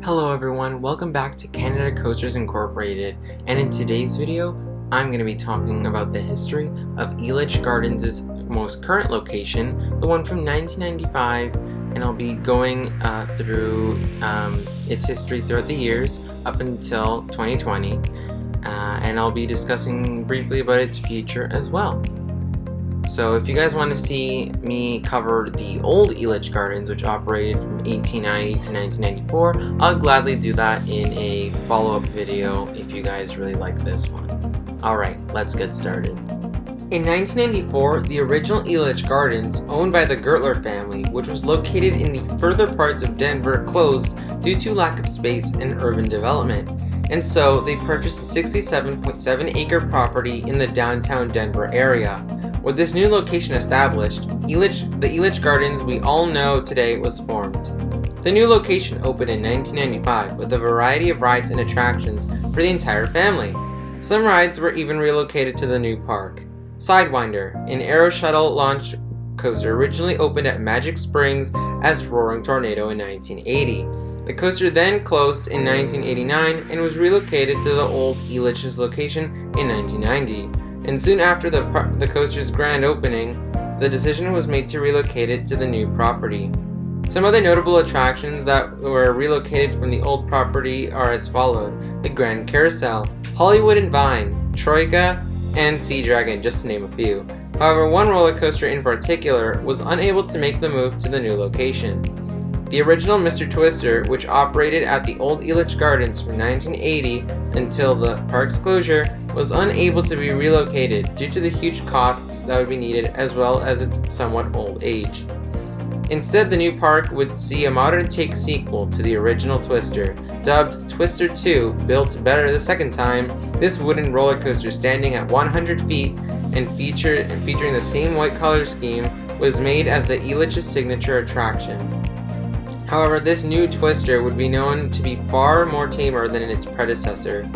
Hello everyone, welcome back to Canada Coasters Incorporated, and in today's video, I'm going to be talking about the history of Elitch Gardens' most current location, the one from 1995, and I'll be going through its history throughout the years up until 2020, and I'll be discussing briefly about its future as well. So if you guys want to see me cover the old Elitch Gardens, which operated from 1890 to 1994, I'll gladly do that in a follow-up video if you guys really like this one. Alright, let's get started. In 1994, the original Elitch Gardens, owned by the Gertler family, which was located in the further parts of Denver, closed due to lack of space and urban development. And so they purchased a 67.7-acre property in the downtown Denver area. With this new location established, the Elitch Gardens we all know today was formed. The new location opened in 1995 with a variety of rides and attractions for the entire family. Some rides were even relocated to the new park. Sidewinder, an aero shuttle launch coaster, originally opened at Magic Springs as Roaring Tornado in 1980. The coaster then closed in 1989 and was relocated to the old Elitch's location in 1990. And soon after the coaster's grand opening, the decision was made to relocate it to the new property. Some other notable attractions that were relocated from the old property are as followed: the Grand Carousel, Hollywood and Vine, Troika, and Sea Dragon, just to name a few. However, one roller coaster in particular was unable to make the move to the new location. The original Mr. Twister, which operated at the old Elitch Gardens from 1980 until the park's closure, was unable to be relocated due to the huge costs that would be needed as well as its somewhat old age. Instead, the new park would see a modern take sequel to the original Twister, dubbed Twister 2, built better the second time. This wooden roller coaster, standing at 100 feet and featuring the same white color scheme, was made as the Elitch's signature attraction. However, this new Twister would be known to be far more tamer than its predecessor.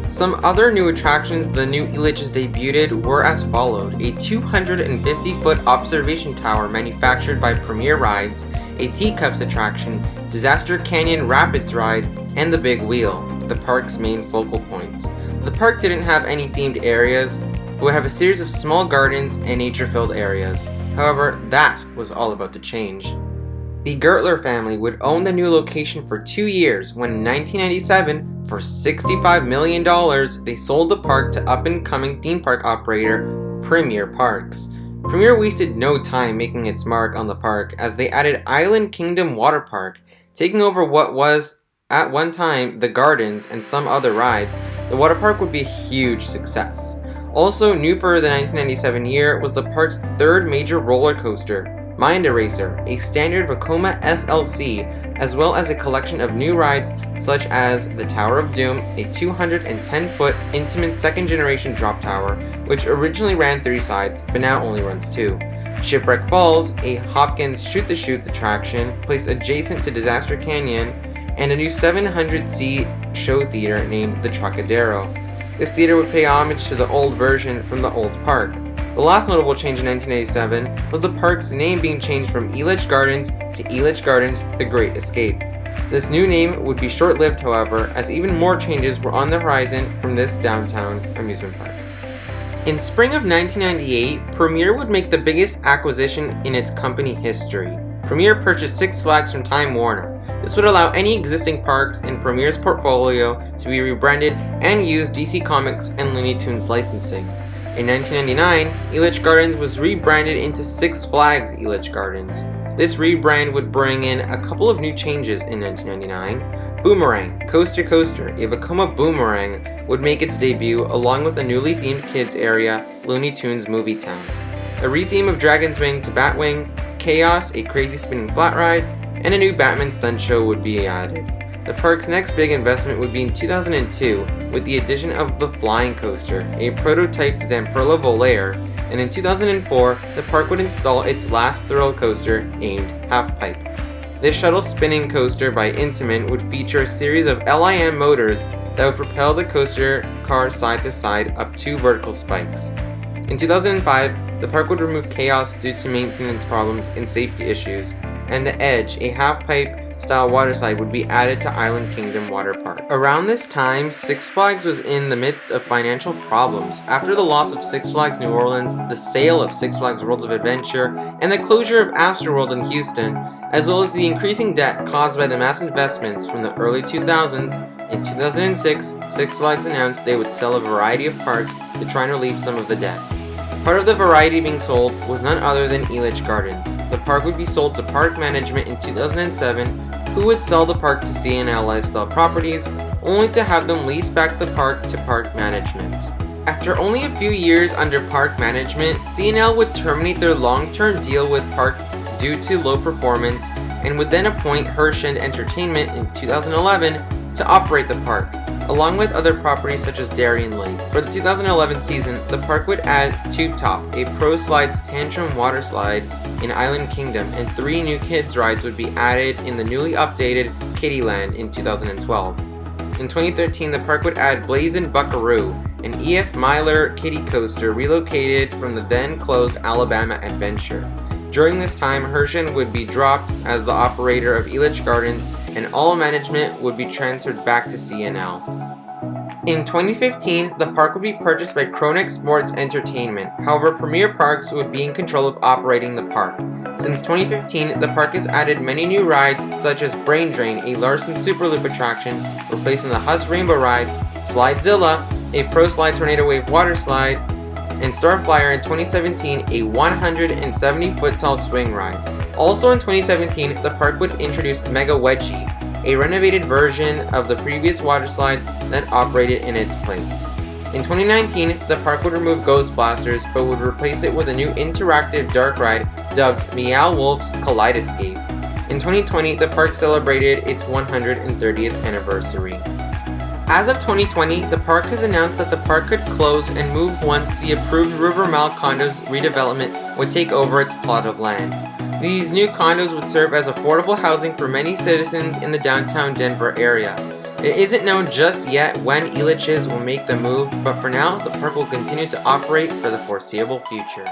Some other new attractions the new Elitch's debuted were as followed: a 250-foot observation tower manufactured by Premier Rides, a Teacups attraction, Disaster Canyon Rapids ride, and the Big Wheel, the park's main focal point. The park didn't have any themed areas, but would have a series of small gardens and nature-filled areas. However, that was all about to change. The Gertler family would own the new location for 2 years when in 1997, for $65 million, they sold the park to up-and-coming theme park operator Premier Parks. Premier wasted no time making its mark on the park as they added Island Kingdom Water Park, taking over what was, at one time, the Gardens and some other rides. The water park would be a huge success. Also new for the 1997 year was the park's third major roller coaster, Mind Eraser, a standard Vekoma SLC, as well as a collection of new rides such as the Tower of Doom, a 210-foot intimate second-generation drop tower, which originally ran 3 sides, but now only runs 2. Shipwreck Falls, a Hopkins Shoot-the-Chutes attraction placed adjacent to Disaster Canyon, and a new 700-seat show theater named the Trocadero. This theater would pay homage to the old version from the old park. The last notable change in 1987 was the park's name being changed from Elitch Gardens to Elitch Gardens The Great Escape. This new name would be short-lived, however, as even more changes were on the horizon from this downtown amusement park. In spring of 1998, Premier would make the biggest acquisition in its company history. Premier purchased Six Flags from Time Warner. This would allow any existing parks in Premier's portfolio to be rebranded and use DC Comics and Looney Tunes licensing. In 1999, Elitch Gardens was rebranded into Six Flags Elitch Gardens. This rebrand would bring in a couple of new changes in 1999. Boomerang, Coast to Coaster, a Vekoma boomerang, would make its debut along with a newly themed kids area, Looney Tunes Movie Town. A retheme of Dragon's Wing to Batwing, Chaos, a crazy spinning flat ride, and a new Batman stunt show would be added. The park's next big investment would be in 2002 with the addition of the Flying Coaster, a prototype Zamperla Volair, and in 2004 the park would install its last thrill coaster named Halfpipe. This shuttle spinning coaster by Intamin would feature a series of LIM motors that would propel the coaster car side to side up 2 vertical spikes. In 2005, the park would remove Chaos due to maintenance problems and safety issues, and the Edge, a half-pipe style waterslide would be added to Island Kingdom Water Park. Around this time, Six Flags was in the midst of financial problems. After the loss of Six Flags New Orleans, the sale of Six Flags Worlds of Adventure, and the closure of Astroworld in Houston, as well as the increasing debt caused by the mass investments from the early 2000s, in 2006, Six Flags announced they would sell a variety of parks to try and relieve some of the debt. Part of the variety being sold was none other than Elitch Gardens. The park would be sold to Park Management in 2007, who would sell the park to CNL Lifestyle Properties, only to have them lease back the park to Park Management. After only a few years under Park Management, CNL would terminate their long-term deal with Park due to low performance, and would then appoint Herschend Entertainment in 2011 to operate the park, along with other properties such as Darien Lake. For the 2011 season, the park would add Tube Top, a Pro Slides Tantrum water slide in Island Kingdom, and 3 new kids rides would be added in the newly updated Kiddieland in 2012. In 2013, the park would add Blazin' Buckaroo, an E.F. Myler kiddie coaster relocated from the then closed Alabama Adventure. During this time, Herschend would be dropped as the operator of Elitch Gardens, and all management would be transferred back to CNL. In 2015, the park would be purchased by Kronik Sports Entertainment. However, Premier Parks would be in control of operating the park. Since 2015, the park has added many new rides such as Brain Drain, a Larson Superloop attraction, replacing the Huss Rainbow Ride, Slidezilla, a Pro Slide Tornado Wave water slide, and Starflyer in 2017, a 170-foot tall swing ride. Also in 2017, the park would introduce Mega Wedgie, a renovated version of the previous water slides that operated in its place. In 2019, the park would remove Ghost Blasters, but would replace it with a new interactive dark ride dubbed Meow Wolf's Kaleidoscape. In 2020, the park celebrated its 130th anniversary. As of 2020, the park has announced that the park could close and move once the approved River Mile Condos redevelopment would take over its plot of land. These new condos would serve as affordable housing for many citizens in the downtown Denver area. It isn't known just yet when Elitch's will make the move, but for now, the park will continue to operate for the foreseeable future.